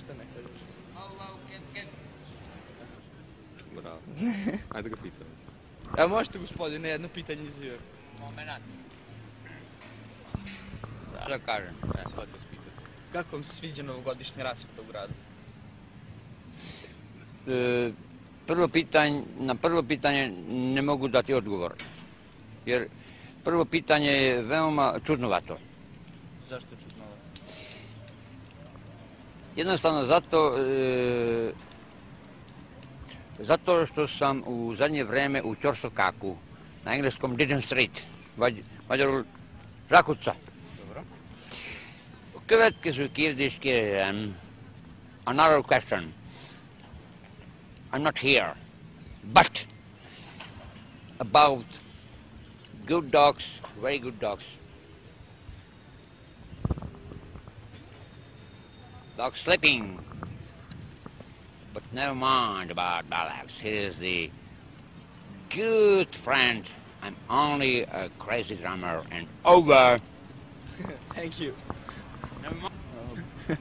Ništa ne kažeš. Bravo. Ajde ga pitam. Evo možete gospodine jedno pitanje izvijek. Moment. Da kažem. Sad ću vas pitati. Kako vam se sviđa novogodišnja rasveta u gradu? Na prvo pitanje ne mogu dati odgovor. Jer prvo pitanje je veoma čudnovato. Zašto je čudnovato? Jednostavno zato što sam u zadnje vreme u Ćorsokaku, na engleskom Didn't Street, vađaru Žakuca. Dobro. Következő kérdést kérem, another question. I'm not here, but about good dogs, very good dogs. Dog sleeping, but never mind about dogs. Here is the good friend. I'm only a crazy drummer and over. Thank you. Never mind.